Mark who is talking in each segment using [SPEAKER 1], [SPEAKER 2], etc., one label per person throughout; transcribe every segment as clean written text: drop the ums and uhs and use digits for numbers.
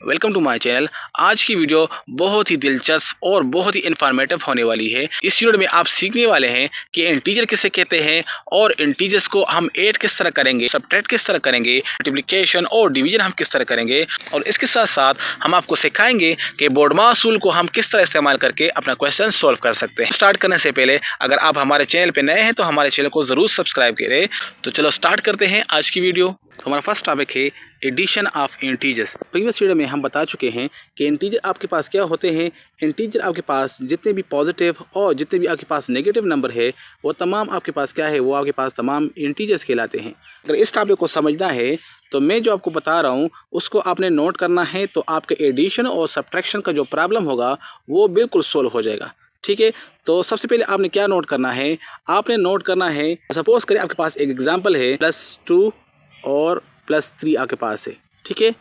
[SPEAKER 1] Welcome to my channel. आज की video बहुत ही दिलचस्प और बहुत ही इन्फॉर्मेटिव होने वाली है। इस वीडियो में आप सीखने वाले हैं कि इंटीजर किसे कहते हैं और इंटीजर्स को हम ऐड किस तरह करेंगे, सबट्रैक्ट किस तरह करेंगे, मल्टीप्लिकेशन और डिवीजन हम किस तरह करेंगे, और इसके साथ साथ हम आपको सिखाएंगे कि बोर्डमास असूल को हम किस तरह इस्तेमाल करके अपना क्वेश्चन सॉल्व कर सकते हैं। स्टार्ट करने से पहले अगर आप हमारे चैनल पर नए हैं तो हमारे चैनल को ज़रूर सब्सक्राइब करें। तो चलो स्टार्ट करते हैं आज की वीडियो। हमारा फर्स्ट टॉपिक है addition of integers. Previous video में हम बता चुके हैं कि इंटीजर आपके पास क्या होते हैं। इंटीजर आपके पास जितने भी पॉजिटिव और जितने भी आपके पास नेगेटिव नंबर है वो तमाम आपके पास क्या है, वो आपके पास तमाम इंटीजर्स कहलाते हैं। अगर इस टॉपिक को समझना है तो मैं जो आपको बता रहा हूँ उसको आपने नोट करना है, तो आपके एडिशन और सब्ट्रैक्शन का जो प्रॉब्लम होगा वो बिल्कुल सोल्व हो जाएगा। ठीक है, तो सबसे पहले आपने क्या नोट करना है, आपने नोट करना है, सपोज करें आपके पास एक एग्जाम्पल है +2 और +3 आपके पास है। ठीक है,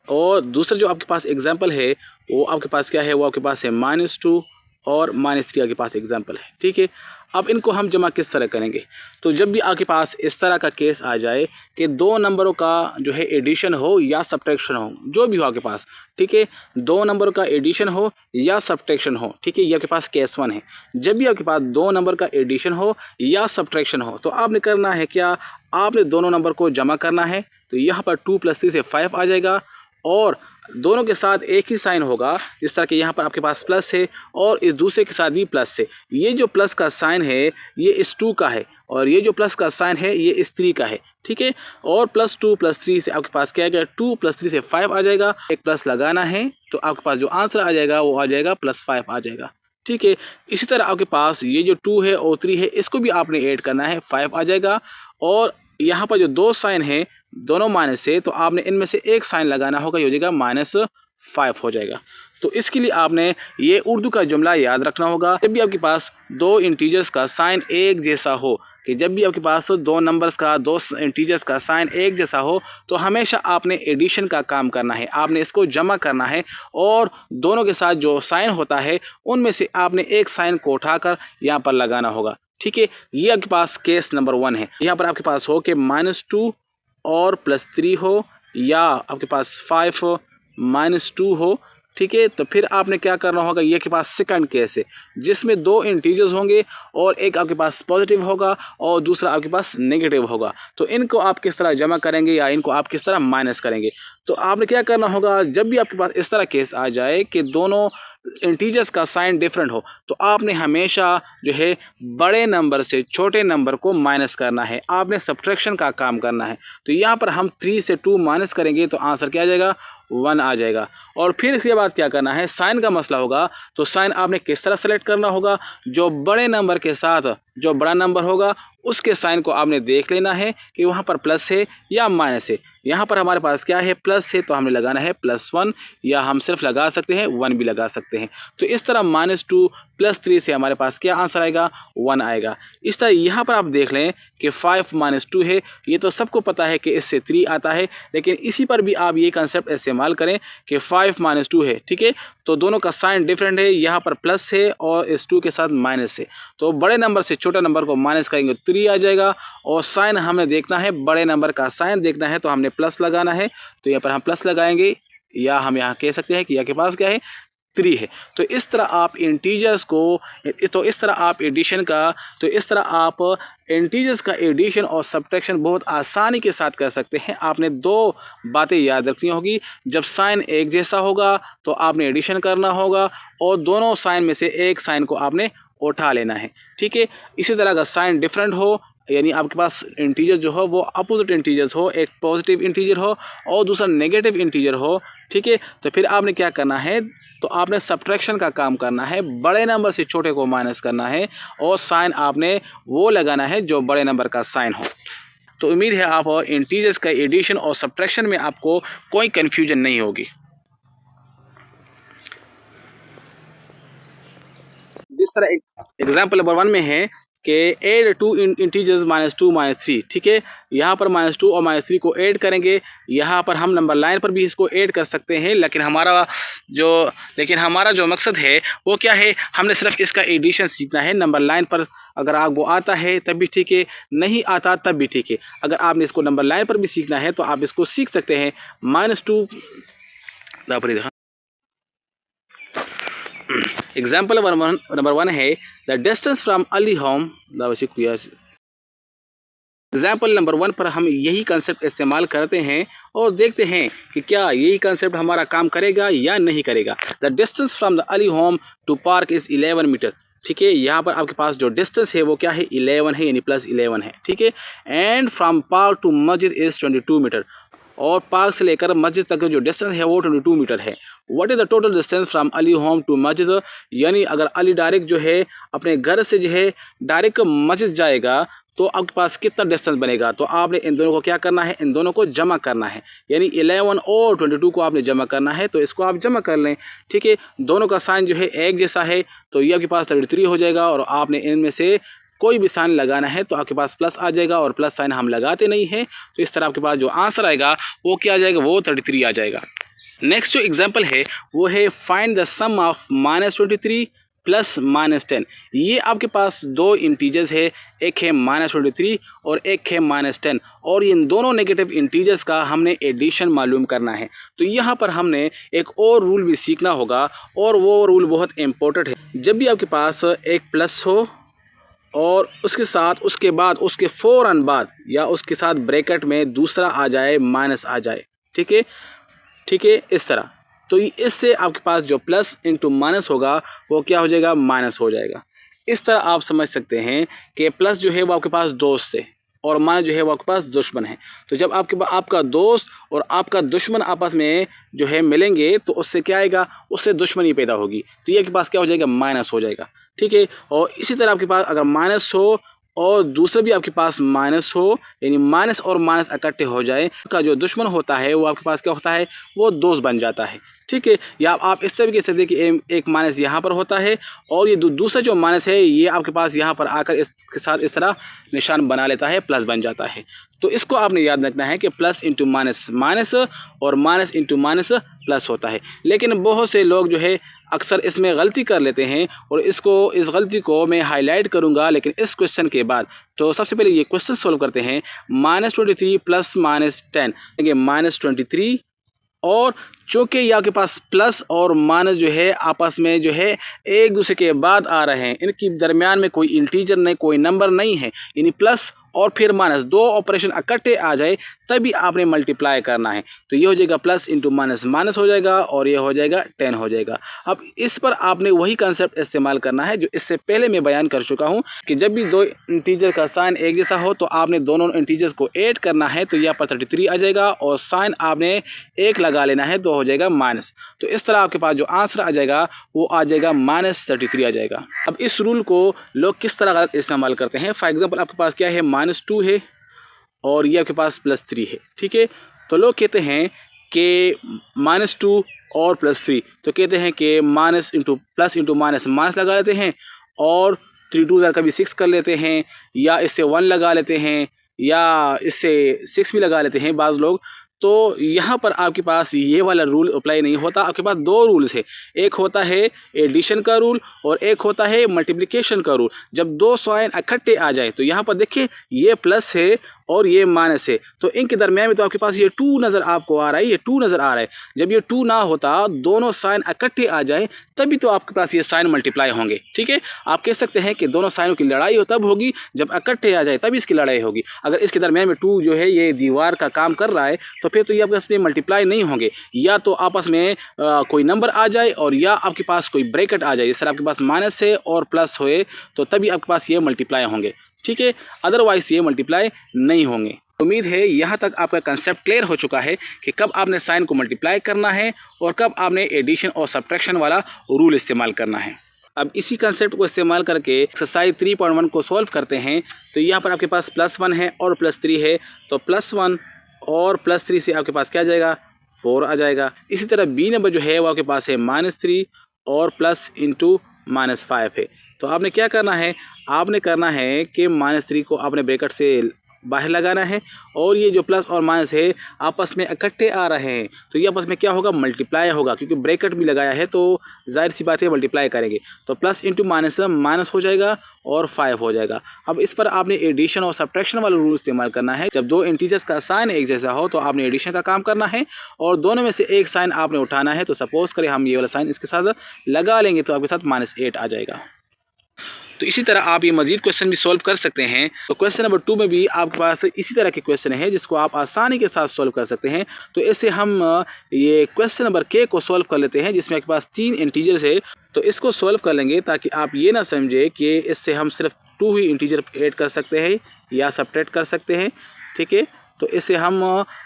[SPEAKER 1] और दूसरा जो आपके पास एग्जाम्पल है वो आपके पास क्या है, वो आपके पास है -2 और -3 आपके पास एग्जाम्पल है। ठीक है, अब इनको हम जमा किस तरह करेंगे। तो जब भी आपके पास इस तरह का केस आ जाए कि दो नंबरों का जो है एडिशन हो या सब्ट्रैक्शन हो, जो भी हो आपके पास, ठीक है, दो नंबरों का एडिशन हो या सब्ट्रैक्शन हो, ठीक है, ये आपके पास केस 1 है। जब भी आपके पास दो नंबर का एडिशन हो या सब्ट्रैक्शन हो तो आपने करना है क्या, आपने दोनों नंबर को जमा करना है। तो यहाँ पर 2 + 3 से 5 आ जाएगा और दोनों के साथ एक ही साइन होगा। जिस तरह के यहाँ पर आपके पास प्लस है और इस दूसरे के साथ भी प्लस है। ये जो प्लस का साइन है ये इस 2 का है और ये जो प्लस का साइन है ये इस 3 का है। ठीक है, और +2 + 3 से आपके पास क्या आएगा, 2 + 3 से 5 आ जाएगा। एक प्लस लगाना है तो आपके पास जो आंसर आ जाएगा वो आ जाएगा +5 आ जाएगा। ठीक है, इसी तरह आपके पास ये जो 2 है और 3 है इसको भी आपने ऐड करना है, 5 आ जाएगा। और यहाँ पर जो दो साइन है दोनों माइनस है तो आपने इनमें से एक साइन लगाना होगा, ये हो जाएगा -5 हो जाएगा। तो इसके लिए आपने ये उर्दू का जुमला याद रखना होगा। जब भी आपके पास दो इंटीजर्स का साइन एक जैसा हो, कि जब भी आपके पास दो नंबर्स का, दो इंटीजर्स का साइन एक जैसा हो तो हमेशा आपने एडिशन का काम करना है, आपने इसको जमा करना है और दोनों के साथ जो साइन होता है उनमें से आपने एक साइन को उठाकर यहाँ पर लगाना होगा। ठीक है, ये आपके पास केस नंबर 1 है। यहाँ पर आपके पास हो कि -2 और +3 हो या आपके पास 5 -2 हो। ठीक है, तो फिर आपने क्या करना होगा, ये के पास सेकंड केस है जिसमें दो इंटीजर्स होंगे और एक आपके पास पॉजिटिव होगा और दूसरा आपके पास नेगेटिव होगा। तो इनको आप किस तरह जमा करेंगे या इनको आप किस तरह माइनस करेंगे। तो आपने क्या करना होगा, जब भी आपके पास इस तरह केस आ जाए कि दोनों इंटीजर्स का साइन डिफरेंट हो तो आपने हमेशा जो है बड़े नंबर से छोटे नंबर को माइनस करना है, आपने सब्ट्रैक्शन का काम करना है। तो यहाँ पर हम 3 से 2 माइनस करेंगे तो आंसर क्या आ जाएगा, 1 आ जाएगा। और फिर इसके बाद क्या करना है, साइन का मसला होगा। तो साइन आपने किस तरह सेलेक्ट करना होगा, जो बड़े नंबर के साथ जो बड़ा नंबर होगा उसके साइन को आपने देख लेना है कि वहाँ पर प्लस है या माइनस है। यहाँ पर हमारे पास क्या है, प्लस है तो हमने लगाना है +1 या हम सिर्फ लगा सकते हैं 1 भी लगा सकते हैं। तो इस तरह -2 + 3 से हमारे पास क्या आंसर आएगा, 1 आएगा। इस तरह यहाँ पर आप देख लें कि 5 - 2 है, ये तो सबको पता है कि इससे 3 आता है, लेकिन इसी पर भी आप ये कंसेप्ट इस्तेमाल करें कि 5 - 2 है। ठीक है, तो दोनों का साइन डिफरेंट है, यहाँ पर प्लस है और इस 2 के साथ माइनस है। तो बड़े नंबर से छोटा नंबर को माइनस करेंगे 3 आ जाएगा और साइन हमें देखना है, बड़े नंबर का साइन देखना है तो हमने प्लस लगाना है। तो यहाँ पर हम प्लस लगाएंगे या हम यहाँ कह सकते हैं कि यहाँ के पास क्या है, 3 है। तो इस तरह आप इंटीजर्स को, तो इस तरह आप एडिशन का, तो इस तरह आप इंटीजर्स का एडिशन और सब्ट्रैक्शन बहुत आसानी के साथ कर सकते हैं। आपने दो बातें याद रखनी होगी, जब साइन एक जैसा होगा तो आपने एडिशन करना होगा और दोनों साइन में से एक साइन को आपने उठा लेना है। ठीक है, इसी तरह अगर साइन डिफरेंट हो, यानी आपके पास इंटीजर जो हो वो अपोजिट इंटीजर्स हो, एक पॉजिटिव इंटीजर हो और दूसरा नेगेटिव इंटीजर हो, ठीक है, तो फिर आपने क्या करना है, तो आपने सब्ट्रैक्शन का काम करना है, बड़े नंबर से छोटे को माइनस करना है और साइन आपने वो लगाना है जो बड़े नंबर का साइन हो। तो उम्मीद है आप इंटीजर्स का एडिशन और सब्ट्रैक्शन में आपको कोई कन्फ्यूजन नहीं होगी। जिस तरह एग्जाम्पल नंबर 1 में है कि ऐड 2 इंटीजर्स -2 -3। ठीक है, यहाँ पर -2 और -3 को ऐड करेंगे। यहाँ पर हम नंबर लाइन पर भी इसको ऐड कर सकते हैं, लेकिन हमारा जो मकसद है वो क्या है, हमने सिर्फ इसका एडिशन सीखना है। नंबर लाइन पर अगर आपको आता है तब भी ठीक है, नहीं आता तब भी ठीक है। अगर आपने इसको नंबर लाइन पर भी सीखना है तो आप इसको सीख सकते हैं। -2 एग्जाम्पल नंबर 1 है the distance from Ali home. Example number 1 पर हम यही कंसेप्ट इस्तेमाल करते हैं और देखते हैं कि क्या यही कंसेप्ट हमारा काम करेगा या नहीं करेगा। The distance from the Ali home to park is 11 metre. ठीक है, यहाँ पर आपके पास जो डिस्टेंस है वो क्या है, 11 है, यानी +11 है। ठीक है, एंड फ्रॉम पार्क टू मस्जिद इज़ 22 मीटर। और पार्क से लेकर मस्जिद तक जो डिस्टेंस है वो 22 मीटर है। What is the total distance from Ali home to मस्जिद। यानी अगर अली डायरेक्ट जो है अपने घर से जो है डायरेक्ट मस्जिद जाएगा तो आपके पास कितना डिस्टेंस बनेगा। तो आपने इन दोनों को क्या करना है, इन दोनों को जमा करना है, यानी 11 और 22 को आपने जमा करना है। तो इसको आप जमा कर लें। ठीक है, दोनों का साइन जो है एक जैसा है तो ये आपके पास 33 हो जाएगा। और आपने इनमें से कोई भी साइन लगाना है तो आपके पास प्लस आ जाएगा, और प्लस साइन हम लगाते नहीं हैं। तो इस तरह आपके पास जो आंसर आएगा वो क्या आ जाएगा, वो 33 आ जाएगा। नेक्स्ट जो एग्जाम्पल है वो है find the sum of -23 plus -10। ये आपके पास दो इंटीजर्स है, एक है -23 और एक है -10, और इन दोनों नेगेटिव इंटीजर्स का हमने एडिशन मालूम करना है। तो यहाँ पर हमने एक और रूल भी सीखना होगा, और वो रूल बहुत इम्पोर्टेंट है। जब भी आपके पास एक प्लस हो और उसके साथ उसके बाद उसके फ़ौरन बाद या उसके साथ ब्रैकेट में दूसरा आ जाए, माइनस आ जाए। ठीक है, ठीक है, इस तरह। तो इससे आपके पास जो प्लस इंटू माइनस होगा वो क्या हो जाएगा, माइनस हो जाएगा। इस तरह आप समझ सकते हैं कि प्लस जो है वो आपके पास दोस्त है और माइनस जो है वो आपके पास दुश्मन है। तो जब आपका दोस्त और आपका दुश्मन आपस में जो है मिलेंगे तो उससे क्या आएगा, उससे दुश्मनी पैदा होगी। तो ये आपके पास क्या हो जाएगा, माइनस हो जाएगा। ठीक है, और इसी तरह आपके पास अगर माइनस हो और दूसरा भी आपके पास माइनस हो, यानी माइनस और माइनस इकट्ठे हो जाए, का जो दुश्मन होता है वो आपके पास क्या होता है, वो दोस्त बन जाता है। ठीक है, या आप इस तरीके से देखिए कि एक माइनस यहाँ पर होता है और ये दूसरा जो माइनस है ये आपके पास यहाँ पर आकर इसके साथ इस तरह निशान बना लेता है, प्लस बन जाता है। तो इसको आपने याद रखना है कि प्लस इंटू माइनस माइनस और माइनस इंटू माइनस प्लस होता है। लेकिन बहुत से लोग जो है अक्सर इसमें गलती कर लेते हैं, और इस गलती को मैं हाईलाइट करूंगा लेकिन इस क्वेश्चन के बाद। तो सबसे पहले ये क्वेश्चन सोल्व करते हैं। -23 प्लस -10 -23, और चूँकि ये आपके पास प्लस और माइनस जो है आपस में जो है एक दूसरे के बाद आ रहे हैं, इनके दरमियान में कोई इंटीजर नहीं, कोई नंबर नहीं है, यानी प्लस और फिर माइनस दो ऑपरेशन इकट्ठे आ जाए तभी आपने मल्टीप्लाई करना है। तो ये हो जाएगा प्लस इंटू माइनस माइनस हो जाएगा, और ये हो जाएगा 10 हो जाएगा। अब इस पर आपने वही कंसेप्ट इस्तेमाल करना है जो इससे पहले मैं बयान कर चुका हूँ कि जब भी दो इंटीजर का साइन एक जैसा हो तो आपने दोनों इंटीजर्स को ऐड करना है। तो यहाँ पर 33 आ जाएगा और साइन आपने एक लगा लेना है तो हो जाएगा माइनस। तो इस तरह आपके पास जो आंसर आ जाएगा वो आ जाएगा -33 आ जाएगा। अब इस रूल को लोग किस तरह गलत इस्तेमाल करते हैं। फॉर एग्जाम्पल आपके पास क्या है, -2 है और ये आपके पास +3 है। ठीक है, तो लोग कहते हैं कि -2 और +3, तो कहते हैं कि minus into plus into minus minus लगा लेते हैं, और 3 2 ज़ार कभी 6 कर लेते हैं, या इससे 1 लगा लेते हैं, या इससे 6 भी लगा लेते हैं बाज़ लोग। तो यहाँ पर आपके पास ये वाला रूल अप्लाई नहीं होता। आपके पास दो रूल्स है, एक होता है एडिशन का रूल और एक होता है मल्टीप्लिकेशन का रूल। जब दो साइन इकट्ठे आ जाए तो यहाँ पर देखिए ये प्लस है और ये माइनस है, तो इनके दरम्यान में तो आपके पास ये 2 नज़र आपको आ रहा है, ये 2 नज़र आ रहा है। जब ये 2 ना होता, दोनों साइन इकट्ठे आ जाए तभी तो आपके पास ये साइन मल्टीप्लाई होंगे। ठीक है, आप कह सकते हैं कि दोनों साइनों की लड़ाई हो तब होगी जब इकट्ठे आ जाए, तभी इसकी लड़ाई होगी। अगर इसके दरम्यान में 2 जो है ये दीवार का काम कर रहा है तो फिर तो ये आपके में मल्टीप्लाई नहीं होंगे, या तो आपस में कोई नंबर आ जाए और या आपके पास कोई ब्रैकेट आ जाए। इस तरह आपके पास माइनस है और प्लस होए तो तभी आपके पास ये मल्टीप्लाई होंगे। ठीक है, अदरवाइज ये मल्टीप्लाई नहीं होंगे। उम्मीद है यहाँ तक आपका कंसेप्ट क्लियर हो चुका है कि कब आपने साइन को मल्टीप्लाई करना है और कब आपने एडिशन और सब्ट्रैक्शन वाला रूल इस्तेमाल करना है। अब इसी कंसेप्ट को इस्तेमाल करके एक्सरसाइज 3.1 को सॉल्व करते हैं। तो यहाँ पर आपके पास +1 है और +3 है, तो +1 और +3 से आपके पास क्या आ जाएगा, 4 आ जाएगा। इसी तरह बी नंबर जो है वो आपके पास है -3 और प्लस इंटू -5 है। तो आपने क्या करना है, आपने करना है कि -3 को आपने ब्रैकेट से बाहर लगाना है, और ये जो प्लस और माइनस है आपस में इकट्ठे आ रहे हैं तो ये आपस में क्या होगा, मल्टीप्लाई होगा, क्योंकि ब्रैकेट भी लगाया है तो जाहिर सी बात है मल्टीप्लाई करेंगे। तो प्लस इंटू माइनस माइनस हो जाएगा और 5 हो जाएगा। अब इस पर आपने एडिशन और सब्ट्रैक्शन वाला रूल इस्तेमाल करना है। जब दो इंटीजर्स का साइन एक जैसा हो तो आपने एडिशन का काम करना है और दोनों में से एक साइन आपने उठाना है। तो सपोज करें हम ये वाला साइन इसके साथ लगा लेंगे तो आपके साथ -8 आ जाएगा। तो इसी तरह आप ये मजीद क्वेश्चन भी सॉल्व कर सकते हैं। तो क्वेश्चन नंबर 2 में भी आपके पास इसी तरह के क्वेश्चन है जिसको आप आसानी के साथ सॉल्व कर सकते हैं। तो इससे हम ये क्वेश्चन नंबर के को सॉल्व कर लेते हैं जिसमें आपके पास 3 इंटीजर्स है। तो इसको सॉल्व कर लेंगे ताकि आप ये ना समझे कि इससे हम सिर्फ 2 ही इंटीजर ऐड कर सकते हैं या सब्ट्रैक्ट कर सकते हैं, ठीक है। तो इससे हम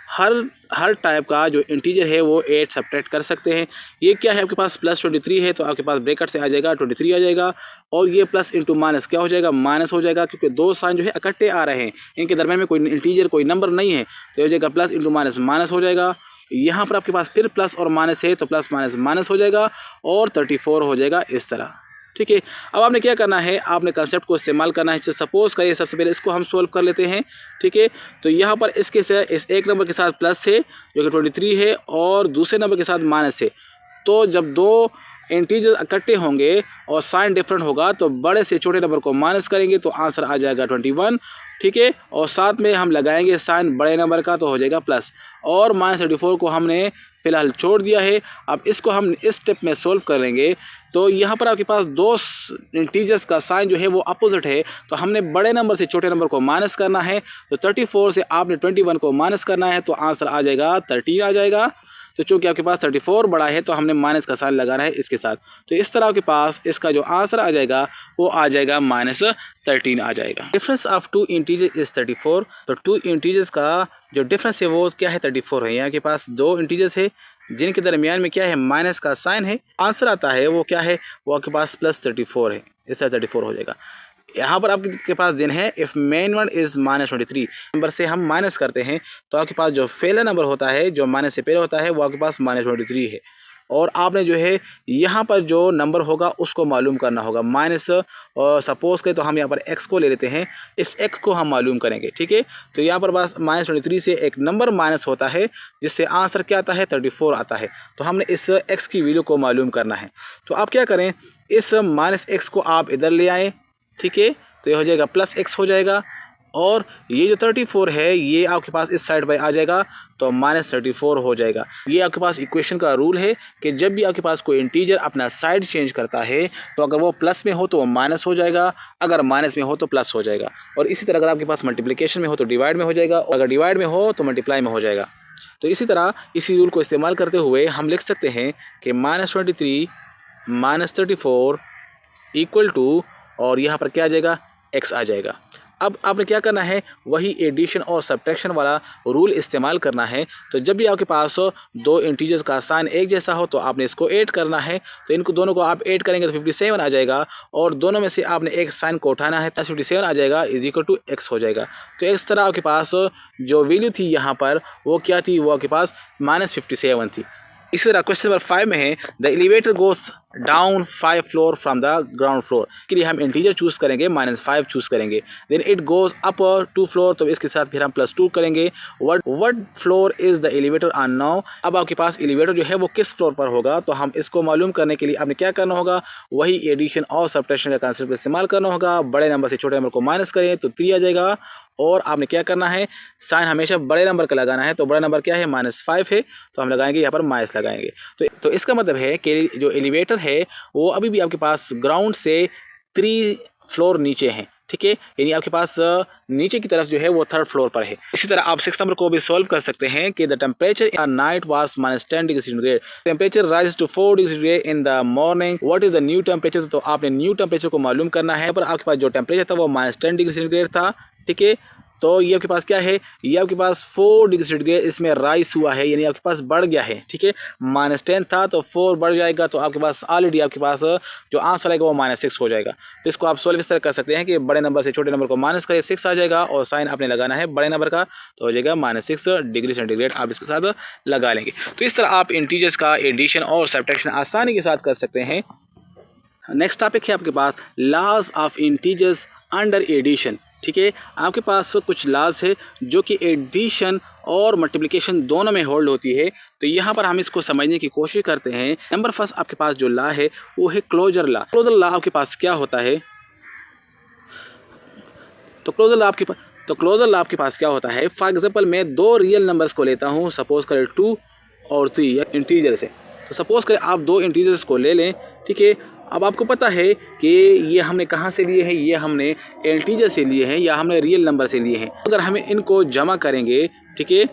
[SPEAKER 1] हर टाइप का जो इंटीजर है वो 8 सब्ट्रैक्ट कर सकते हैं। ये क्या है, आपके पास +23 है तो आपके पास ब्रैकेट से आ जाएगा 23 आ जाएगा, और ये प्लस इंटू माइनस क्या हो जाएगा, माइनस हो जाएगा, क्योंकि दो साइन जो है इकट्ठे आ रहे हैं, इनके दरमियान में कोई इंटीजर कोई नंबर नहीं है तो ये हो जाएगा प्लस इंटू माइनस माइनस हो जाएगा। यहाँ पर आपके पास फिर प्लस और माइनस है तो प्लस माइनस माइनस हो जाएगा और 34 हो जाएगा इस तरह, ठीक है। अब आपने क्या करना है, आपने कंसेप्ट को इस्तेमाल करना है। सपोज करिए सबसे पहले इसको हम सोल्व कर लेते हैं, ठीक है। तो यहाँ पर इसके से इस एक नंबर के साथ प्लस है जो कि 23 है और दूसरे नंबर के साथ माइनस है। तो जब दो इंटीजर इकट्ठे होंगे और साइन डिफरेंट होगा तो बड़े से छोटे नंबर को माइनस करेंगे तो आंसर आ जाएगा 21, ठीक है। और साथ में हम लगाएंगे साइन बड़े नंबर का तो हो जाएगा प्लस, और -34 को हमने फिलहाल छोड़ दिया है। अब इसको हम इस स्टेप में सोल्व करेंगे। तो यहाँ पर आपके पास दो इंटीजर्स का साइन जो है वो अपोजिट है, तो हमने बड़े नंबर से छोटे नंबर को माइनस करना है। तो 34 से आपने 21 को माइनस करना है तो आंसर आ जाएगा 13 आ जाएगा। तो चूँकि आपके पास 34 बड़ा है तो हमने माइनस का साइन लगाना है इसके साथ। तो इस तरह आपके पास इसका जो आंसर आ जाएगा वो आ जाएगा -13 आ जाएगा। Difference of 2 integer is 34। तो 2 इंटीजर्स का जो डिफरेंस है वो क्या है, 34 है। यहाँ के पास 2 इंटीजर्स है जिनके दरमियान में क्या है, माइनस का साइन है। आंसर आता है वो क्या है, वो आपके पास +34 है, इस तरह 34 हो जाएगा। यहाँ पर आपके पास दिन है if main one is -23, number से हम माइनस करते हैं तो आपके पास जो फेलर नंबर होता है जो माइनस से पहले होता है वो आपके पास -23 है, और आपने जो है यहाँ पर जो नंबर होगा उसको मालूम करना होगा। माइनस और सपोज करें तो हम यहाँ पर x को ले लेते हैं, इस x को हम मालूम करेंगे, ठीक है। तो यहाँ पर बस -23 से एक नंबर माइनस होता है जिससे आंसर क्या आता है, 34 आता है। तो हमने इस x की वैल्यू को मालूम करना है। तो आप क्या करें, इस -x को आप इधर ले आएँ, ठीक है। तो ये हो जाएगा +x हो जाएगा, और ये जो 34 है ये आपके पास इस साइड पर आ जाएगा तो -34 हो जाएगा। ये आपके पास इक्वेशन का रूल है कि जब भी आपके पास कोई इंटीजर अपना साइड चेंज करता है तो अगर वो प्लस में हो तो वो माइनस हो जाएगा, अगर माइनस में हो तो प्लस हो जाएगा, और इसी तरह अगर आपके पास मल्टीप्लिकेशन में हो तो डिवाइड में हो जाएगा, और अगर डिवाइड में हो तो मल्टीप्लाई में हो जाएगा। तो इसी तरह इसी रूल को इस्तेमाल करते हुए हम लिख सकते हैं कि -23 -34 इक्वल टू, और यहाँ पर क्या आ जाएगा, x आ जाएगा। अब आपने क्या करना है, वही एडिशन और सब्ट्रैक्शन वाला रूल इस्तेमाल करना है। तो जब भी आपके पास दो इंटीजर्स का साइन एक जैसा हो तो आपने इसको ऐड करना है। तो इनको दोनों को आप ऐड करेंगे तो 57 आ जाएगा, और दोनों में से आपने एक साइन को उठाना है तो 57 आ जाएगा = x हो जाएगा। तो इस तरह आपके पास जो वैल्यू थी यहाँ पर वो क्या थी, वो आपके पास -57 थी। इसी तरह क्वेश्चन नंबर 5 में है the elevator goes down 5 floor from the ground floor. के लिए हम इंटीजर चूज़ करेंगे, -5 चूज़ करेंगे। Then it goes up 2 floor, तो इसके साथ फिर हम +2 करेंगे। What floor is the elevator on now. अब आपके पास एलिवेटर जो है वो किस फ्लोर पर होगा, तो हम इसको मालूम करने के लिए आपने क्या करना होगा, वही एडिशन और सब्ट्रैक्शन का कांसेप्ट इस्तेमाल करना होगा। बड़े नंबर से छोटे नंबर को माइनस करें तो 3 आ जाएगा, और आपने क्या करना है, साइन हमेशा बड़े नंबर का लगाना है। तो बड़ा नंबर क्या है, -5 है, तो हम लगाएंगे यहाँ पर माइनस लगाएंगे। तो इसका मतलब है कि जो एलिवेटर है वो अभी भी आपके पास ग्राउंड से 3 फ्लोर नीचे हैं, ठीक है। यानी आपके पास नीचे की तरफ जो है वो 3rd फ्लोर पर है। इसी तरह आप 6 नंबर को भी सॉल्व कर सकते हैं कि the temperature in night was -10 degree centigrade, temperature rise to 4 degree centigrade in the morning, what is the new temperature. तो आपने न्यू टेम्परेचर को मालूम करना है। पर आपके पास जो टेम्परेचर था वो -10 डिग्री सेंटीग्रेड था, ठीक है। तो ये आपके पास क्या है, ये आपके पास 4 डिग्री सेंटीग्रेड इसमें राइज हुआ है, यानी आपके पास बढ़ गया है, ठीक है। -10 था तो 4 बढ़ जाएगा, तो आपके पास ऑलरेडी आपके पास जो आंसर आएगा वो -6 हो जाएगा। तो इसको आप सॉल्व इस तरह कर सकते हैं कि बड़े नंबर से छोटे नंबर को माइनस करें, 6 आ जाएगा, और साइन आपने लगाना है बड़े नंबर का, तो हो जाएगा -6 डिग्री सेंटीग्रेड आप इसके साथ लगा लेंगे। तो इस तरह आप इंटीजर्स का एडिशन और सब्ट्रैक्शन आसानी के साथ कर सकते हैं। नेक्स्ट टॉपिक है आपके पास laws of integers under addition. ठीक है, आपके पास कुछ लाज है जो कि एडिशन और मल्टीप्लिकेशन दोनों में होल्ड होती है। तो यहाँ पर हम इसको समझने की कोशिश करते हैं। नंबर फर्स्ट आपके पास जो लॉ है वो है क्लोजर लॉ। क्लोजर लॉ आपके पास क्या होता है? तो क्लोजर लॉ आपके पास क्या होता है? फॉर एग्जांपल मैं दो रियल नंबर्स को लेता हूँ, सपोज करें 2 और 3 या इंटीजर से। तो सपोज करें आप दो इंटीजर्स को ले लें, ठीक है। अब आपको पता है कि ये हमने कहाँ से लिए हैं, ये हमने इंटीजर से लिए हैं या हमने रियल नंबर से लिए हैं। अगर हमें इनको जमा करेंगे, ठीक है,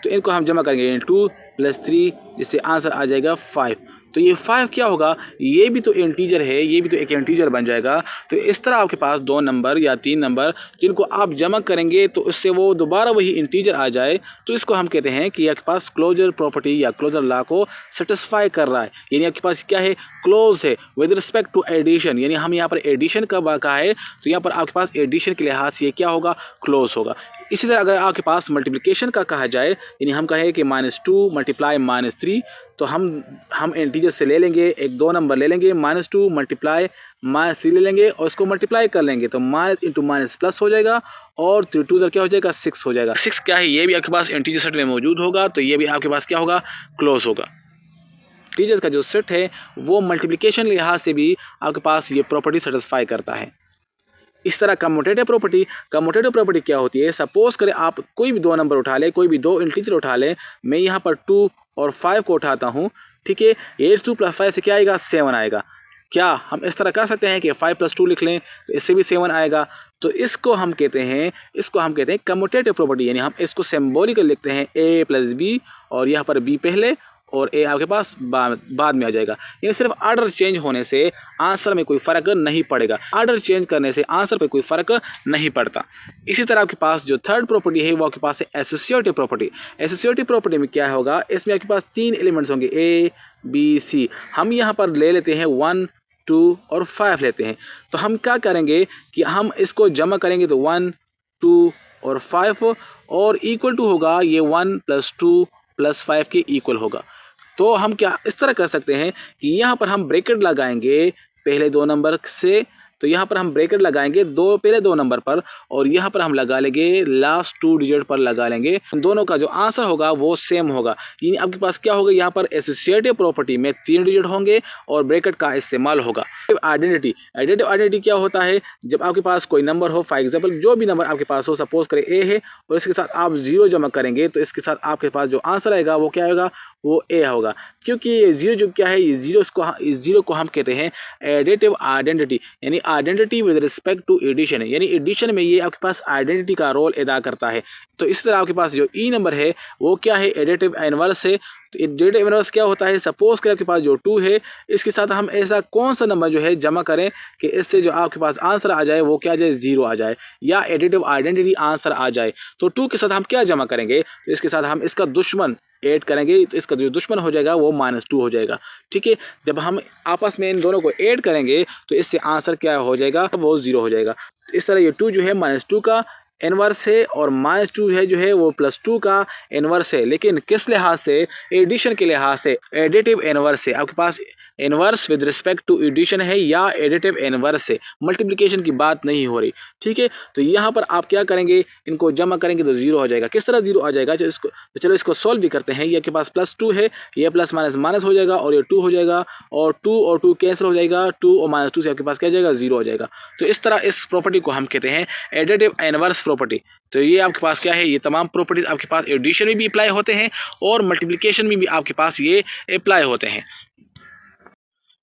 [SPEAKER 1] तो इनको हम जमा करेंगे 2 + 3, जिससे आंसर आ जाएगा 5। तो ये 5 क्या होगा? ये भी तो इंटीजर है, ये भी तो एक इंटीजर बन जाएगा। तो इस तरह आपके पास 2 नंबर या 3 नंबर जिनको आप जमा करेंगे तो उससे वो दोबारा वही इंटीजर आ जाए, तो इसको हम कहते हैं कि आपके पास क्लोजर प्रॉपर्टी या क्लोजर लॉ को सेटिस्फाई कर रहा है। यानी आपके पास क्या है? क्लोज है विद रिस्पेक्ट टू एडिशन। यानी हम यहाँ पर एडिशन का कहा है, तो यहाँ पर आपके पास एडिशन के लिहाज से ये क्या होगा? क्लोज होगा। इसी तरह अगर आपके पास मल्टीप्लिकेशन का कहा जाए, यानी हम कहें कि -2 × -3, तो हम इंटीजर से ले लेंगे, एक 2 नंबर ले लेंगे, -2 × -3 ले लेंगे और इसको मल्टीप्लाई कर लेंगे, तो माइनस इंटू माइनस प्लस हो जाएगा और 3 2 क्या हो जाएगा? 6 हो जाएगा। 6 क्या है? ये भी आपके पास इंटीजर सेट में मौजूद होगा, तो ये भी आपके पास क्या होगा? क्लोज होगा। इंटीजर का जो सेट है वो मल्टीप्लिकेशन लिहाज से भी आपके पास ये प्रॉपर्टी सेटिस्फाई करता है। इस तरह कम्यूटेटिव प्रॉपर्टी क्या होती है? सपोज करें आप कोई भी 2 नंबर उठा लें, कोई भी 2 इंटीजर उठा लें। मैं यहाँ पर 2 और 5 को उठाता हूँ, ठीक है। 8 2 + 5 से क्या आएगा? 7 आएगा। क्या हम इस तरह कर सकते हैं कि 5 + 2 लिख लें, तो इससे भी 7 आएगा? तो इसको हम कहते हैं कम्यूटेटिव प्रॉपर्टी। यानी हम इसको सिंबॉलिकल लिखते हैं, a + b, और यहाँ पर b पहले और ए आपके पास बाद में आ जाएगा। यानी सिर्फ ऑर्डर चेंज होने से आंसर में कोई फ़र्क नहीं पड़ेगा, ऑर्डर चेंज करने से आंसर पे कोई फ़र्क नहीं पड़ता। इसी तरह आपके पास जो थर्ड प्रॉपर्टी है वो आपके पास है एसोसिएटिव प्रॉपर्टी। एसोसिएटिव प्रॉपर्टी में क्या होगा? इसमें आपके पास 3 एलिमेंट्स होंगे, A B C। हम यहाँ पर ले लेते हैं 1 2 और 5 लेते हैं। तो हम क्या करेंगे कि हम इसको जमा करेंगे, तो 1 2 और 5 और इक्वल टू होगा ये 1 + 2 + 5 के इक्वल होगा। तो हम क्या इस तरह कर सकते हैं कि यहाँ पर हम ब्रैकेट लगाएंगे पहले 2 नंबर से, तो यहाँ पर हम ब्रैकेट लगाएंगे पहले 2 नंबर पर, और यहाँ पर हम लगा लेंगे लास्ट 2 डिजिट पर लगा लेंगे। दोनों का जो आंसर होगा वो सेम होगा। यानी आपके पास क्या होगा? यहाँ पर एसोसिएटिव प्रॉपर्टी में 3 डिजिट होंगे और ब्रैकेट का इस्तेमाल होगा। आइडेंटिटी क्या होता है? जब आपके पास कोई नंबर हो, फॉर एग्जाम्पल जो भी नंबर आपके पास हो, सपोज करें A है और इसके साथ आप 0 जमा करेंगे, तो इसके साथ आपके पास जो आंसर आएगा वो क्या होगा? वो A होगा। क्योंकि ये 0 जो क्या है, ये 0 इस 0 को हम कहते हैं एडिटिव आइडेंटिटी, यानी identity with respect to addition. यानी एडिशन में ये आपके पास आइडेंटिटी का रोल अदा करता है। तो इस तरह आपके पास जो ई नंबर है वो क्या है? एडिटिव इनवर्स है। तो एडिटिव इनवर्स क्या होता है? सपोज करें आपके पास जो 2 है, इसके साथ हम ऐसा कौन सा नंबर जो है जमा करें कि इससे जो आपके पास आंसर आ जाए वो क्या आ जाए? 0 आ जाए, या एडिटिव आइडेंटिटी आंसर आ जाए। तो 2 के साथ हम क्या जमा करेंगे? तो इसके साथ हम इसका दुश्मन ऐड करेंगे, तो इसका जो दुश्मन हो जाएगा वो -2 हो जाएगा, ठीक है। जब हम आपस में इन दोनों को ऐड करेंगे तो इससे आंसर क्या हो जाएगा? वो 0 हो जाएगा। तो इस तरह ये 2 जो है -2 का इनवर्स है और -2 है जो है वो +2 का इनवर्स है। लेकिन किस लिहाज से? एडिशन के लिहाज से एडिटिव इनवर्स है। आपके पास inverse with respect to addition है या एडिटिव इनवर्स है, मल्टीप्लिकेशन की बात नहीं हो रही, ठीक है। तो यहाँ पर आप क्या करेंगे? इनको जमा करेंगे तो 0 हो जाएगा। किस तरह 0 आ जाएगा? चलो इसको सॉल्व भी करते हैं। ये आपके पास +2 है, ये प्लस माइनस हो जाएगा और ये 2 हो जाएगा, और 2 और 2 कैंसिल हो जाएगा, 2 और -2 से आपके पास क्या जाएगा? 0 हो जाएगा। तो इस तरह इस प्रॉपर्टी को हम कहते हैं एडिटिव इनवर्स प्रॉपर्टी। तो ये आपके पास क्या है? ये तमाम प्रॉपर्टीज आपके पास एडिशन में भी अप्लाई होते हैं और मल्टीप्लिकेशन में भी आपके पास ये अप्लाई होते हैं।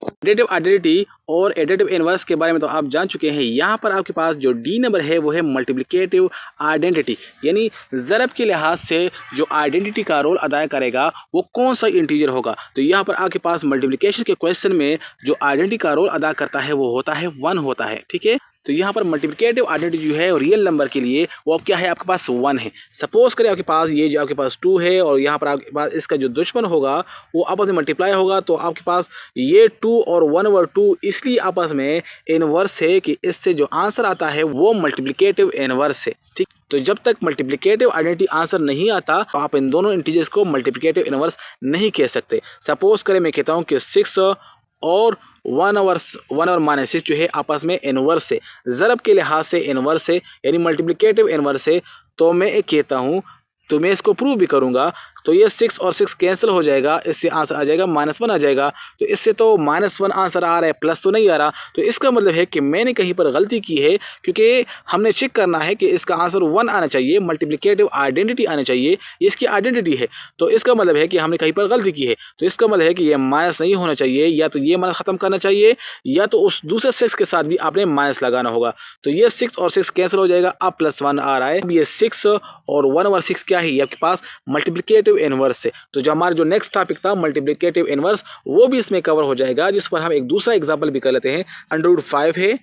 [SPEAKER 1] एडिटिव आइडेंटिटी और एडिटिव इनवर्स के बारे में तो आप जान चुके हैं। यहाँ पर आपके पास जो डी नंबर है वो है मल्टीप्लिकेटिव आइडेंटिटी, यानी ज़रब के लिहाज से जो आइडेंटिटी का रोल अदा करेगा वो कौन सा इंटीजर होगा। तो यहाँ पर आपके पास मल्टीप्लिकेशन के क्वेश्चन में जो आइडेंटिटी का रोल अदा करता है वो होता है 1 होता है, ठीक है। तो यहाँ पर मल्टीप्लिकेटिव आइडेंटिटी जो है रियल नंबर के लिए वो क्या है? आपके पास 1 है। सपोज करें आपके पास ये जो आपके पास 2 है और यहाँ पर आपके पास इसका जो दुश्मन होगा वो आपस में मल्टीप्लाई होगा, तो आपके पास ये 2 और 1 और 2 इसलिए आपस में इनवर्स है कि इससे जो आंसर आता है वो मल्टीप्लिकेटिव इनवर्स है, ठीक। तो जब तक मल्टीप्लिकेटिव आइडेंटिटी आंसर नहीं आता तो आप इन दोनों इंटीजर्स को मल्टीप्लिकेटिव इनवर्स नहीं कह सकते। सपोज करें मैं कहता हूँ कि 6 और 1 और -6 जो है आपस में इनवर्स है, ज़रब के लिहाज से इनवर्स है, यानी मल्टीप्लिकेटिव इनवर्स है। तो मैं एक कहता हूँ, तो मैं इसको प्रूव भी करूँगा। तो ये 6 और 6 कैंसिल हो जाएगा, इससे आंसर आ जाएगा -1 आ जाएगा। तो इससे तो -1 आंसर आ रहा है, प्लस तो नहीं आ रहा। तो इसका मतलब है कि मैंने कहीं पर गलती की है, क्योंकि हमने चेक करना है कि इसका आंसर 1 आना चाहिए, मल्टीप्लिकेटिव आइडेंटिटी आनी चाहिए, ये इसकी आइडेंटिटी है। तो इसका मतलब है कि हमने कहीं पर गलती की है। तो इसका मतलब है कि ये माइनस नहीं होना चाहिए, या तो ये माइनस ख़त्म करना चाहिए, या तो उस दूसरे 6 के साथ भी आपने माइनस लगाना होगा। तो ये 6 और 6 कैंसिल हो जाएगा, अब +1 आ रहा है। अब ये 6 और 1 और 6 क्या है, ये आपके पास मल्टीप्लिकेटिव इनवर्स से। तो जो हमारा जो नेक्स्ट टॉपिक था मल्टीप्लिकेटिव इनवर्स, वो भी इसमें कवर हो जाएगा, जिस पर हम एक दूसरा एग्जांपल भी कर लेते हैं। √5 है,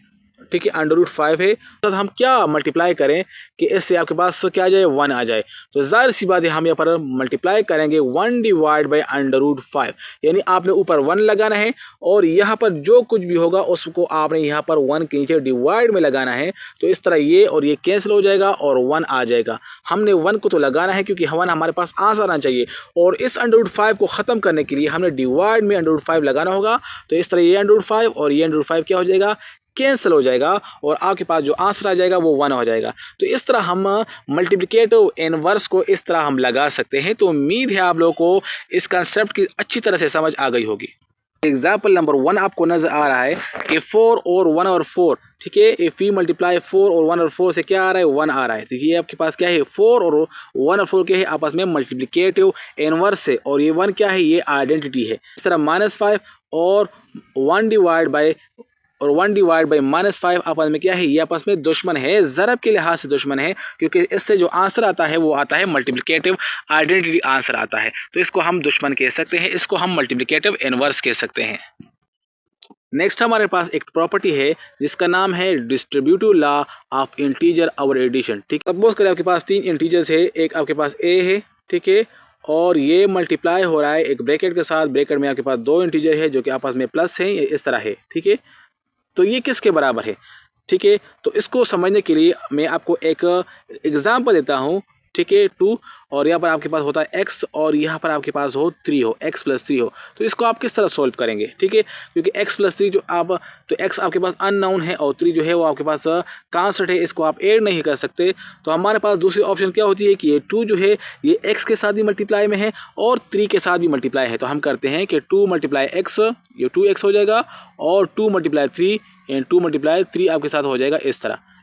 [SPEAKER 1] ठीक है, √5 है, तो हम क्या मल्टीप्लाई करें कि इससे आपके पास क्या आ जाए, 1 आ जाए। तो जाहिर सी बात है, हम यहाँ पर मल्टीप्लाई करेंगे 1 डिवाइड बाई √5, यानी आपने ऊपर 1 लगाना है, और यहाँ पर जो कुछ भी होगा उसको आपने यहाँ पर 1 के नीचे डिवाइड में लगाना है। तो इस तरह ये और ये कैंसिल हो जाएगा और 1 आ जाएगा। हमने 1 को तो लगाना है, क्योंकि 1 हमारे पास आंसर आना चाहिए, और इस √5 को ख़त्म करने के लिए हमने डिवाइड में √5 लगाना होगा। तो इस तरह ये √5 और ये √5 क्या हो जाएगा, कैंसिल हो जाएगा, और आपके पास जो आंसर आ जाएगा वो 1 हो जाएगा। तो इस तरह हम मल्टीप्लिकेटिव इनवर्स को इस तरह हम लगा सकते हैं। तो उम्मीद है आप लोगों को इस कंसेप्ट की अच्छी तरह से समझ आ गई होगी। एग्जाम्पल नंबर 1 आपको नजर आ रहा है कि 4 और 1 और 4, ठीक है, इफ़ यू मल्टीप्लाई 4 और 1 और 4 से क्या आ रहा है, 1 आ रहा है। तो ये आपके पास क्या है, 4 और 1 और 4 क्या है, आपस में मल्टीप्लिकेटिव इनवर्स है, और ये 1 क्या है, ये आइडेंटिटी है। इस तरह -5 और 1 डिवाइड बाई -5 आपस में क्या है, ये आपस में दुश्मन है, ज़रब के लिहाज से दुश्मन है, क्योंकि इससे जो आंसर आता है वो आता है मल्टीप्लिकेटिव आइडेंटिटी आंसर आता है। तो इसको हम दुश्मन कह सकते हैं, इसको हम मल्टीप्लिकेटिव इनवर्स कह सकते हैं। नेक्स्ट हमारे पास एक प्रॉपर्टी है जिसका नाम है distributive law of integer over addition. ठीक, सपोज करें आपके पास 3 इंटीजर्स है, एक आपके पास ए है, ठीक है, और ये मल्टीप्लाई हो रहा है एक ब्रैकेट के साथ। ब्रैकेट में आपके पास 2 इंटीजर है जो कि आपस में प्लस है, इस तरह है, ठीक है। तो ये किसके बराबर है, ठीक है। तो इसको समझने के लिए मैं आपको एक एग्जांपल देता हूँ, ठीक है। 2 और यहाँ पर आपके पास होता है x, और यहाँ पर आपके पास हो 3 हो, x + 3 हो। तो इसको आप किस तरह सॉल्व करेंगे, ठीक है, क्योंकि x + 3 जो आप, तो x आपके पास अननोन है और 3 जो है वो आपके पास कांस्टेंट है, इसको आप ऐड नहीं कर सकते। तो हमारे पास दूसरी ऑप्शन क्या होती है कि ये 2 जो है ये x के साथ भी मल्टीप्लाई में है और 3 के साथ भी मल्टीप्लाई है। तो हम करते हैं कि 2 × x, ये 2x हो जाएगा, और 2 × 3 एंड 2 × 3 आपके साथ हो जाएगा।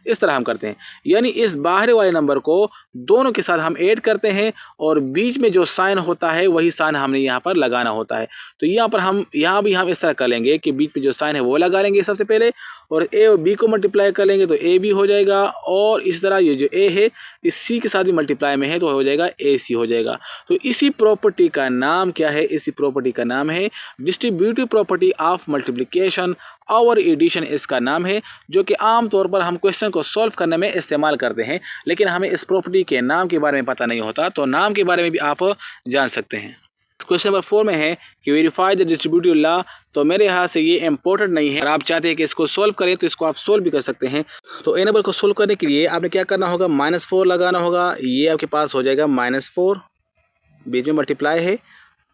[SPEAKER 1] इस तरह हम करते हैं, यानी इस बाहर वाले नंबर को दोनों के साथ हम ऐड करते हैं, और बीच में जो साइन होता है वही साइन हमने यहाँ पर लगाना होता है। तो यहाँ पर हम हम इस तरह कर लेंगे कि बीच में जो साइन है वो लगा लेंगे सबसे पहले, और ए और बी को मल्टीप्लाई कर लेंगे तो ए बी हो जाएगा, और इस तरह ये जो ए है इस सी के साथ भी मल्टीप्लाई में है तो हो जाएगा ए सी हो जाएगा। तो इसी प्रॉपर्टी का नाम क्या है, इसी प्रॉपर्टी का नाम है डिस्ट्रीब्यूटिव प्रॉपर्टी ऑफ मल्टीप्लिकेशन और एडिशन, इसका नाम है, जो कि आम तौर पर हम क्वेश्चन को सॉल्व करने में इस्तेमाल करते हैं, लेकिन हमें इस प्रॉपर्टी के नाम के बारे में पता नहीं होता। तो नाम के बारे में भी आप जान सकते हैं। क्वेश्चन नंबर 4 में है कि वेरीफाई द डिस्ट्रीब्यूटिव लॉ। तो मेरे यहाँ से ये इंपॉर्टेंट नहीं है, अगर आप चाहते हैं कि इसको सॉल्व करें तो इसको आप सॉल्व भी कर सकते हैं। तो ए नंबर को सॉल्व करने के लिए आपने क्या करना होगा, -4 लगाना होगा, ये आपके पास हो जाएगा -4, बीच में मल्टीप्लाई है,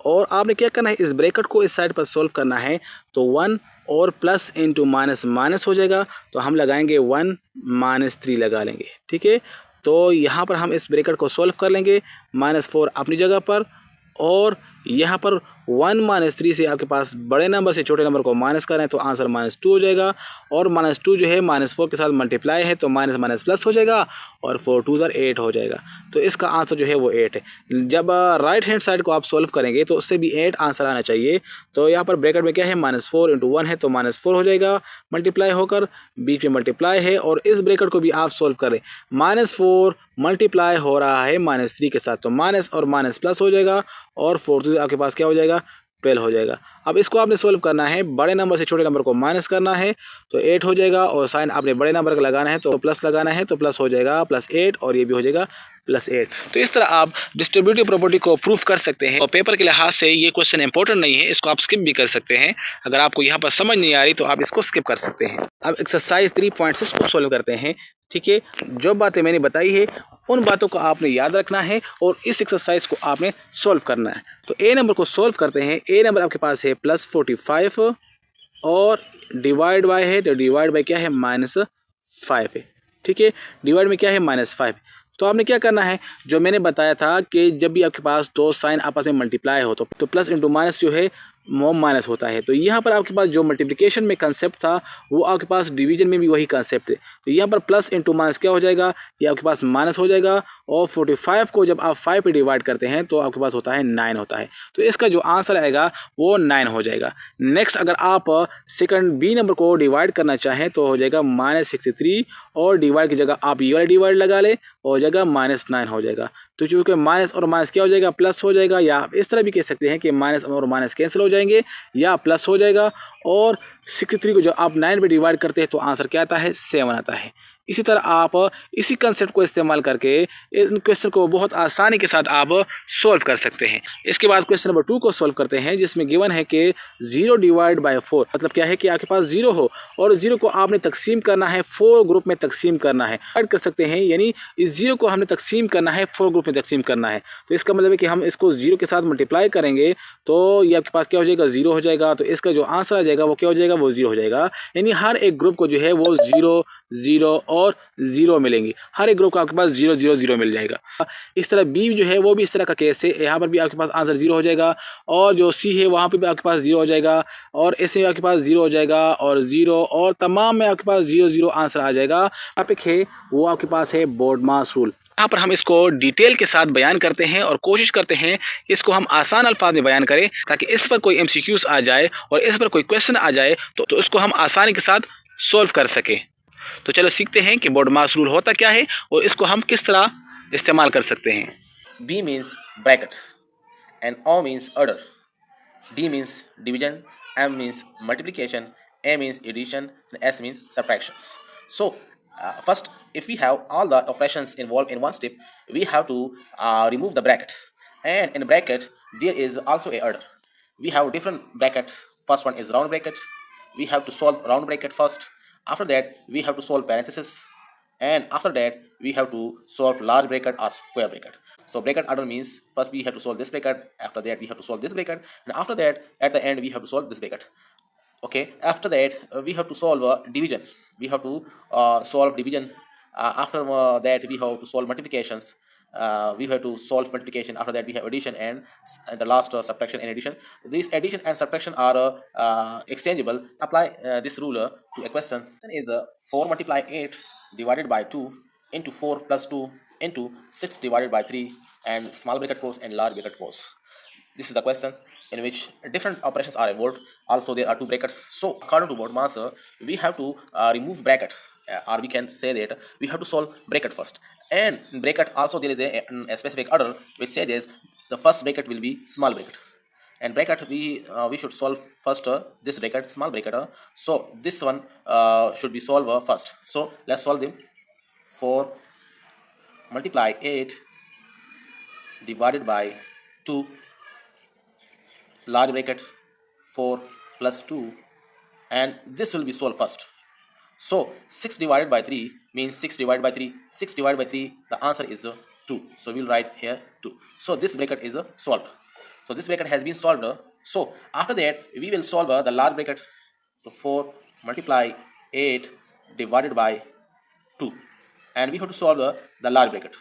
[SPEAKER 1] और आपने क्या करना है, इस ब्रैकेट को इस साइड पर सॉल्व करना है। तो 1 और प्लस इंटू माइनस माइनस हो जाएगा, तो हम लगाएंगे 1 -3 लगा लेंगे, ठीक है। तो यहाँ पर हम इस ब्रैकेट को सॉल्व कर लेंगे, -4 अपनी जगह पर, और यहाँ पर 1 - 3 से आपके पास बड़े नंबर से छोटे नंबर को माइनस करें तो आंसर -2 हो जाएगा, और -2 जो है -4 के साथ मल्टीप्लाई है तो माइनस माइनस प्लस हो जाएगा, और 4 2 8 हो जाएगा। तो इसका आंसर जो है वो 8 है। जब राइट हैंड साइड को आप सॉल्व करेंगे तो उससे भी 8 आंसर आना चाहिए। तो यहाँ पर ब्रैकेट में क्या है, -4 × 1 है तो -4 हो जाएगा, मल्टीप्लाई होकर बीच में मल्टीप्लाई है, और इस ब्रैकेट को भी आप सॉल्व करें, -4 मल्टीप्लाई हो रहा है -3 के साथ, तो माइनस और माइनस प्लस हो जाएगा, और 4 आपके पास क्या हो जाएगा, 12 हो जाएगा। अब इसको आपने सोल्व करना है, बड़े नंबर से छोटे नंबर को माइनस करना है तो 8 हो जाएगा, और साइन आपने बड़े नंबर का लगाना है तो प्लस लगाना है, तो प्लस हो जाएगा +8, और ये भी हो जाएगा +8। तो इस तरह आप डिस्ट्रीब्यूटिव प्रॉपर्टी को प्रूफ कर सकते हैं। और पेपर के लिहाज से ये क्वेश्चन इंपॉर्टेंट नहीं है, इसको आप स्किप भी कर सकते हैं। अगर आपको यहाँ पर समझ नहीं आ रही तो आप इसको स्किप कर सकते हैं। अब एक्सरसाइज 3.6 को सोल्व करते हैं, ठीक है। जो बातें मैंने बताई है उन बातों को आपने याद रखना है, और इस एक्सरसाइज को आपने सॉल्व करना है। तो ए नंबर को सॉल्व करते हैं। ए नंबर आपके पास है +45, और डिवाइड बाय है, तो डिवाइड बाय क्या है, -5 है। ठीक है, डिवाइड में क्या है, -5। तो आपने क्या करना है, जो मैंने बताया था कि जब भी आपके पास दो साइन आपस में मल्टीप्लाई हो तो प्लस इंटू माइनस जो है वो माइनस होता है। तो यहाँ पर आपके पास जो मल्टीप्लिकेशन में कंसेप्ट था वो आपके पास डिवीजन में भी वही कंसेप्ट है। तो यहाँ पर प्लस इंटू माइनस क्या हो जाएगा, ये आपके पास माइनस हो जाएगा। और 45 को जब आप 5 पे डिवाइड करते हैं तो आपके पास होता है 9 होता है। तो इसका जो आंसर आएगा वो 9 हो जाएगा। नेक्स्ट अगर आप सेकंड बी नंबर को डिवाइड करना चाहें तो हो जाएगा -63, और डिवाइड की जगह आप ये वाला डिवाइड लगा ले, हो जाएगा -9 हो जाएगा। तो चूँकि माइनस और माइनस क्या हो जाएगा, प्लस हो जाएगा, या आप इस तरह भी कह सकते हैं कि माइनस और माइनस कैंसिल हो जाएंगे या प्लस हो जाएगा। और 63 को जब आप 9 पे डिवाइड करते हैं तो आंसर क्या आता है, 7 आता है। इसी तरह आप इसी कंसेप्ट को इस्तेमाल करके इन क्वेश्चन को बहुत आसानी के साथ आप सॉल्व कर सकते हैं। इसके बाद क्वेश्चन नंबर 2 को सॉल्व करते हैं, जिसमें गिवन है कि 0 डिवाइड बाय 4, मतलब क्या है कि आपके पास 0 हो और 0 को आपने तकसीम करना है, 4 ग्रुप में तकसीम करना है, ऐड कर सकते हैं। यानी इस 0 को हमने तकसीम करना है, 4 ग्रुप में तकसीम करना है। तो इसका मतलब है कि हम इसको 0 के साथ मल्टीप्लाई करेंगे तो ये आपके पास क्या हो जाएगा, 0 हो जाएगा। तो इसका जो आंसर आ जाएगा वो क्या हो जाएगा, वो 0 हो जाएगा। यानी हर एक ग्रुप को जो है वो 0 0 और 0 मिलेंगी। हर एक ग्रुप को आपके पास 0 0 0 मिल जाएगा। इस तरह बी जो है वो भी इस तरह का केस है, यहाँ पर भी आपके पास आंसर 0 हो जाएगा। और जो सी है वहाँ पे भी आपके पास 0 हो जाएगा, और ऐसे आपके पास 0 हो जाएगा और 0, और तमाम में आपके पास 0 0 आंसर आ जाएगा। टॉपिक है वो आपके पास है बोर्डमास रूल। यहाँ पर हम इसको डिटेल के साथ बयान करते हैं और कोशिश करते हैं इसको हम आसान अल्फाज में बयान करें, ताकि इस पर कोई MCQs आ जाए और इस पर कोई क्वेश्चन आ जाए तो इसको हम आसानी के साथ सॉल्व कर सकें। तो चलो सीखते हैं कि बोर्डमास रूल होता क्या है और इसको हम किस तरह इस्तेमाल कर सकते हैं।
[SPEAKER 2] B means bracket and O means order. D means division, M means multiplication, A means addition, and S means subtractions. So, first, if we have all the operations involved in one step, we have to remove the bracket. And in bracket, there is also a order. We have different brackets. First one is round bracket. We have to solve round bracket first. After that, we have to solve parenthesis. And after that, we have to solve large bracket or square bracket. So bracket order means first we have to solve this bracket, after that we have to solve this bracket, and after that at the end we have to solve this bracket. Okay, after that we have to solve division. We have to solve division. After that we have to solve multiplications. We have to solve multiplication. After that we have addition, and the last subtraction and addition. These addition and subtraction are exchangeable. Apply this rule to a question. Is 4 multiply 8 divided by 2 into 4 plus 2 into 6 divided by 3, and small bracket close and large bracket close. This is the question in which different operations are involved. Also, there are two brackets. So, according to Boardma's, we have to remove bracket, or we can say that we have to solve bracket first. And in bracket also there is a specific order which says the first bracket will be small bracket. And bracket we should solve first this bracket, small bracket. So this one should be solved first. So let's solve them. 4 multiply 8 divided by 2, large bracket 4 plus 2, and this will be solved first. So 6 divided by 3 means 6 divided by 3. 6 divided by 3, the answer is 2. So we'll write here 2. So this bracket is solved. So this bracket has been solved. So after that we will solve the large bracket. So 4 multiply 8 divided by 2, and we have to solve the large bracket.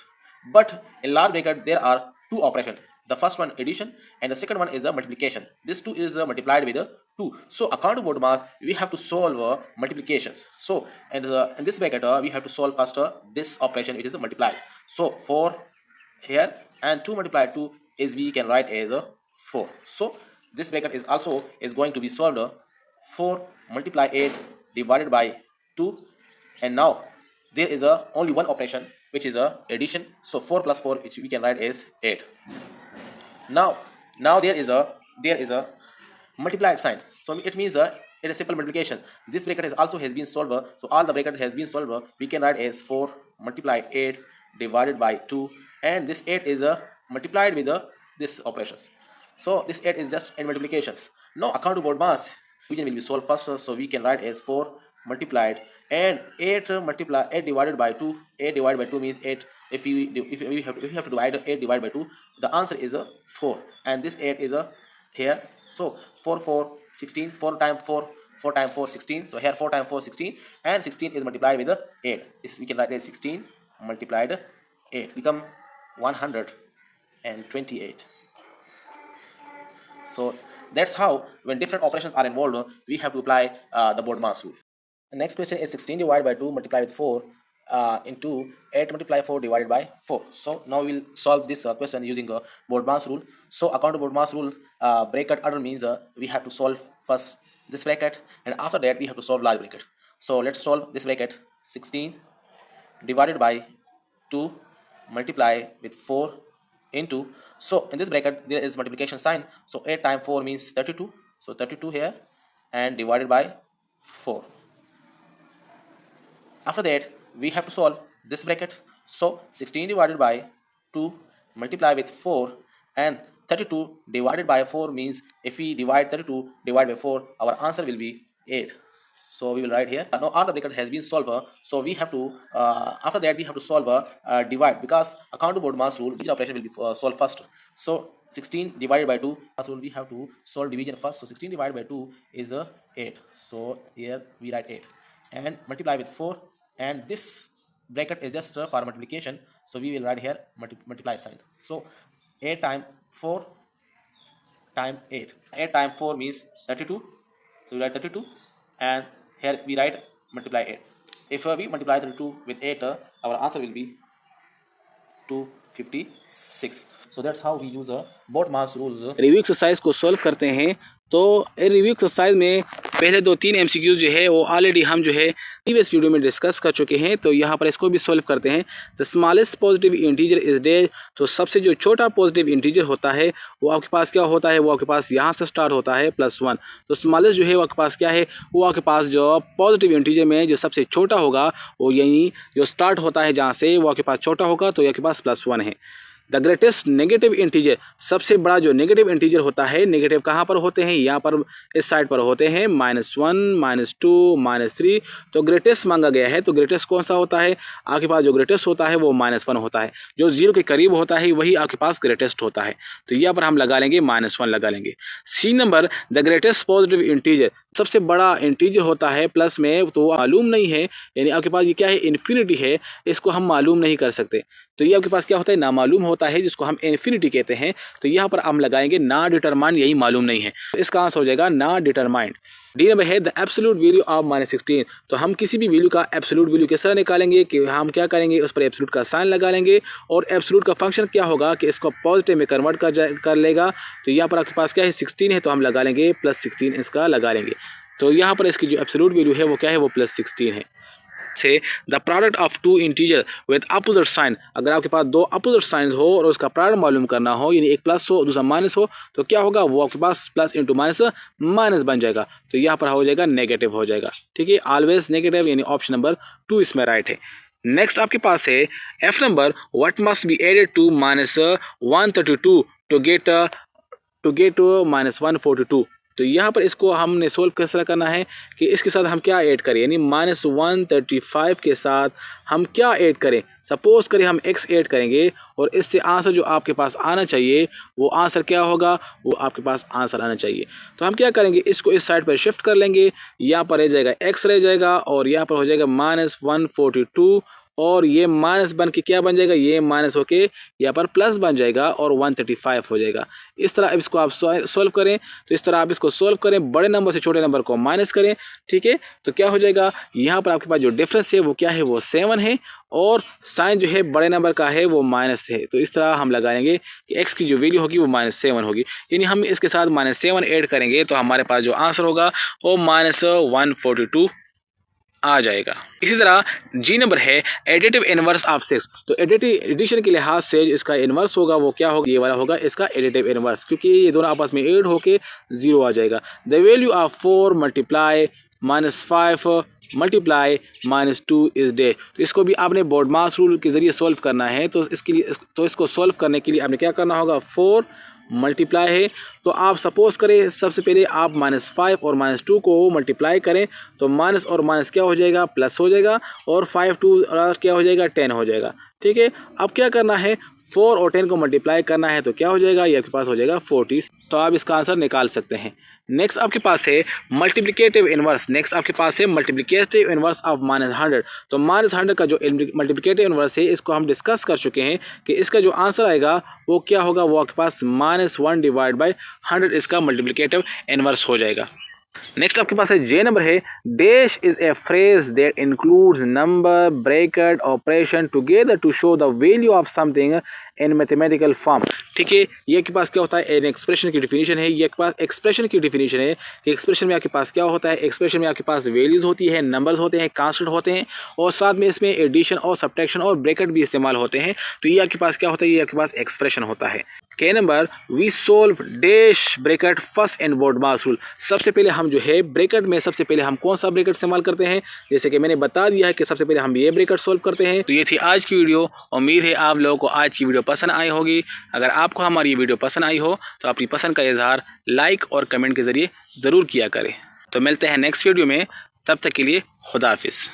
[SPEAKER 2] But in large bracket there are two operations. The first one addition and the second one is a multiplication. This 2 is multiplied with 2. So according to Boardma's, we have to solve multiplications. So and in this bracket we have to solve first this operation, it is multiplied. So 4 here and 2 multiplied 2 is we can write as 4. So this bracket is also is going to be solved. 4 multiply 8 divided by 2, and now there is only one operation which is addition. So 4 plus 4 which we can write as 8. Now there is a multiplied sign, so it means it is simple multiplication. This bracket has been solved, so all the bracket has been solved. We can write as 4 multiply 8 divided by 2, and this 8 is multiplied with this operations. So this 8 is just in multiplications. Now according to Boardma's, division will be solved first, so we can write as 4 multiplied, and 8 multiply 8 divided by 2. 8 divided by 2 means 8. If we have to divide 8 divided by 2, the answer is 4, and this 8 is here. So 4 4 16, 4 times 4 4 times 4 16. So here 4 times 4 16, and 16 is multiplied with 8. This we can write as 16 multiplied 8 become 128. So that's how when different operations are involved, we have to apply the BODMAS rule. The next question is 16 divided by 2 multiplied with 4 into 8 multiplied 4 divided by 4. So now we'll solve this question using BODMAS rule. So according to BODMAS rule, bracket order means we have to solve first this bracket, and after that we have to solve large bracket. So let's solve this bracket. 16 divided by 2 multiply with 4 into, so in this bracket there is multiplication sign, so 8 times 4 means 32, so 32 here, and divided by 4. After that we have to solve this bracket. So 16 divided by 2 multiply with 4, and 32 divided by 4 means if we divide 32 divided by 4, our answer will be 8. So we will write here. Now all the bracket has been solved. So we have to after that we have to solve divide, because according to BODMAS rule, each operation will be solved first. So 16 divided by 2, so we have to solve division first. So 16 divided by 2 is 8. So here we write 8 and multiply with 4, and this bracket is just for multiplication. So we will write here multiply sign. So 8 times 4 times 8. 8 times 4 means 32. So we write 32, and here we write multiply 8. If we multiply 32 with 8, our answer will be 256. So that's how we use BODMAS rules.
[SPEAKER 1] Review exercise को solve करते हैं। तो review exercise में पहले 2-3 MCQs जो है वो already हम जो है प्रीवियस वीडियो में डिस्कस कर चुके हैं। तो यहाँ पर इसको भी सॉल्व करते हैं। The smallest positive integer is dash. तो सबसे जो छोटा पॉजिटिव इंटीजर होता है वो आपके पास क्या होता है, वो आपके पास यहाँ से स्टार्ट होता है +1। तो स्मॉलेस्ट जो है वो आपके पास क्या है, वो आपके पास जो पॉजिटिव इंटीजर में जो सबसे छोटा होगा वो यानी जो स्टार्ट होता है जहाँ से वो आपके पास छोटा होगा, तो ये आपके पास +1 है। द ग्रेटेस्ट नेगेटिव इंटीजर, सबसे बड़ा जो नेगेटिव इंटीजर होता है, नेगेटिव कहाँ पर होते हैं, यहाँ पर इस साइड पर होते हैं -1 -2 -3। तो ग्रेटेस्ट मांगा गया है, तो ग्रेटेस्ट कौन सा होता है, आपके पास जो ग्रेटेस्ट होता है वो -1 होता है। जो 0 के करीब होता है वही आपके पास ग्रेटेस्ट होता है। तो यहाँ पर हम लगा लेंगे -1 लगा लेंगे। C number, the greatest positive integer, सबसे बड़ा इंटीजर होता है प्लस में, तो वो मालूम नहीं है, यानी आपके पास ये क्या है, इन्फिनिटी है, इसको हम मालूम नहीं कर सकते। तो ये आपके पास क्या होता है, नामालूम होता है, जिसको हम इन्फिनिटी कहते हैं। तो यहाँ पर हम लगाएंगे ना डिटरमाइन, यही मालूम नहीं है, तो इसका आंसर हो जाएगा ना डिटरमाइंड। डी नंबर है द एब्सोल्यूट वैल्यू ऑफ -16। तो हम किसी भी वैल्यू का एब्सोल्यूट वैल्यू किस तरह निकालेंगे कि हम क्या करेंगे, उस पर एब्सोल्यूट का साइन लगा लेंगे, और एब्सोल्यूट का फंक्शन क्या होगा कि इसको पॉजिटिव में कन्वर्ट कर लेगा। तो यहाँ पर आपके पास क्या है, 16 है, तो हम लगा लेंगे +16 इसका लगा लेंगे। तो यहाँ पर इसकी जो एब्सोल्यूट वैल्यू है वो क्या है, वो +16 है। So the product of 2 integer with opposite sign, अगर आपके पास 2 अपोजिट साइन हो और उसका प्रोडक्ट मालूम करना हो, यानी एक प्लस हो दूसरा माइनस हो, तो क्या होगा, वो आपके पास प्लस इंटू माइनस बन जाएगा। तो यहाँ पर हो जाएगा नेगेटिव हो जाएगा। ठीक है, ऑलवेज नेगेटिव, यानी ऑप्शन नंबर 2 इसमें राइट है। नेक्स्ट आपके पास है F number, what must be added to -132 to get -142। तो यहाँ पर इसको हमने सोल्व किस तरह करना है कि इसके साथ हम क्या ऐड करें, यानी -135 के साथ हम क्या ऐड करें। सपोज करें हम x ऐड करेंगे, और इससे आंसर जो आपके पास आना चाहिए वो आंसर क्या होगा, वो आपके पास आंसर आना चाहिए। तो हम क्या करेंगे, इसको इस साइड पर शिफ्ट कर लेंगे, यहाँ पर रह जाएगा x रह जाएगा, और यहाँ पर हो जाएगा -142, और ये माइनस बन के क्या बन जाएगा, ये माइनस होके यहाँ पर प्लस बन जाएगा, और 135 हो जाएगा। इस तरह अब इसको आप सॉल्व करें, तो इस तरह आप इसको सॉल्व करें, बड़े नंबर से छोटे नंबर को माइनस करें। ठीक है, तो क्या हो जाएगा, यहाँ पर आपके पास जो डिफरेंस है वो क्या है, वो 7 है, और साइन जो है बड़े नंबर का है वो माइनस है। तो इस तरह हम लगाएंगे कि x की जो वैल्यू होगी वो -7 होगी, यानी हम इसके साथ -7 ऐड करेंगे, तो हमारे पास जो आंसर होगा वो -142 आ जाएगा। इसी तरह जी नंबर है एडिटिव इनवर्स ऑफ 6। तो एडिशन के लिहाज से इसका इनवर्स होगा वो क्या होगा, ये वाला होगा इसका एडिटिव इनवर्स, क्योंकि ये दोनों आपस में ऐड होके 0 आ जाएगा। The value of 4 multiply -5 multiply -2 is day. तो इसको भी आपने BODMAS रूल के ज़रिए सॉल्व करना है। तो इसके लिए इसको सॉल्व करने के लिए आपने क्या करना होगा, 4 मल्टीप्लाई है, तो आप सपोज करें सबसे पहले आप -5 और -2 को मल्टीप्लाई करें, तो माइनस और माइनस क्या हो जाएगा, प्लस हो जाएगा, और 5 2 और क्या हो जाएगा, 10 हो जाएगा। ठीक है, अब क्या करना है, 4 और 10 को मल्टीप्लाई करना है, तो क्या हो जाएगा, ये आपके पास हो जाएगा 40। तो आप इसका आंसर निकाल सकते हैं। नेक्स्ट आपके पास है मल्टीप्लिकेटिव इनवर्स। नेक्स्ट आपके पास है मल्टीप्लिकेटिव इनवर्स ऑफ -100। तो -100 का जो मल्टीप्लिकेटिव इनवर्स है इसको हम डिस्कस कर चुके हैं कि इसका जो आंसर आएगा वो क्या होगा, वो आपके पास -1 डिवाइड बाई 100 इसका मल्टीप्लिकेटिव इनवर्स हो जाएगा। नेक्स्ट आपके पास है जे नंबर है, dash is a phrase that includes number, bracket, operation together to show the value of something in mathematical form. ठीक है, ये आपके पास क्या होता है, एन एक्सप्रेशन की डिफिनीशन है। ये आपके पास एक्सप्रेशन की डिफिनीशन है कि एक्सप्रेशन में आपके पास क्या होता है, एक्सप्रेशन में आपके पास वैल्यूज होती है, नंबर्स होते हैं, कांस्टेंट होते हैं और साथ में इसमें एडिशन और सब्ट्रैक्शन और ब्रैकेट भी इस्तेमाल होते हैं। तो ये आपके पास क्या होता है, ये आपके पास एक्सप्रेशन होता है। के number, we solve dash bracket first in BODMAS rule. सबसे पहले हम जो है ब्रैकेट में सबसे पहले हम कौन सा ब्रैकेट इस्तेमाल करते हैं, जैसे कि मैंने बता दिया है कि सबसे पहले हम ये ब्रैकेट सोल्व करते हैं। तो ये थी आज की वीडियो। उम्मीद है आप लोगों को आज की वीडियो पसंद आई होगी। अगर आपको हमारी ये वीडियो पसंद आई हो तो अपनी पसंद का इजहार लाइक और कमेंट के ज़रिए ज़रूर किया करें। तो मिलते हैं नेक्स्ट वीडियो में, तब तक के लिए खुदा हाफिज़।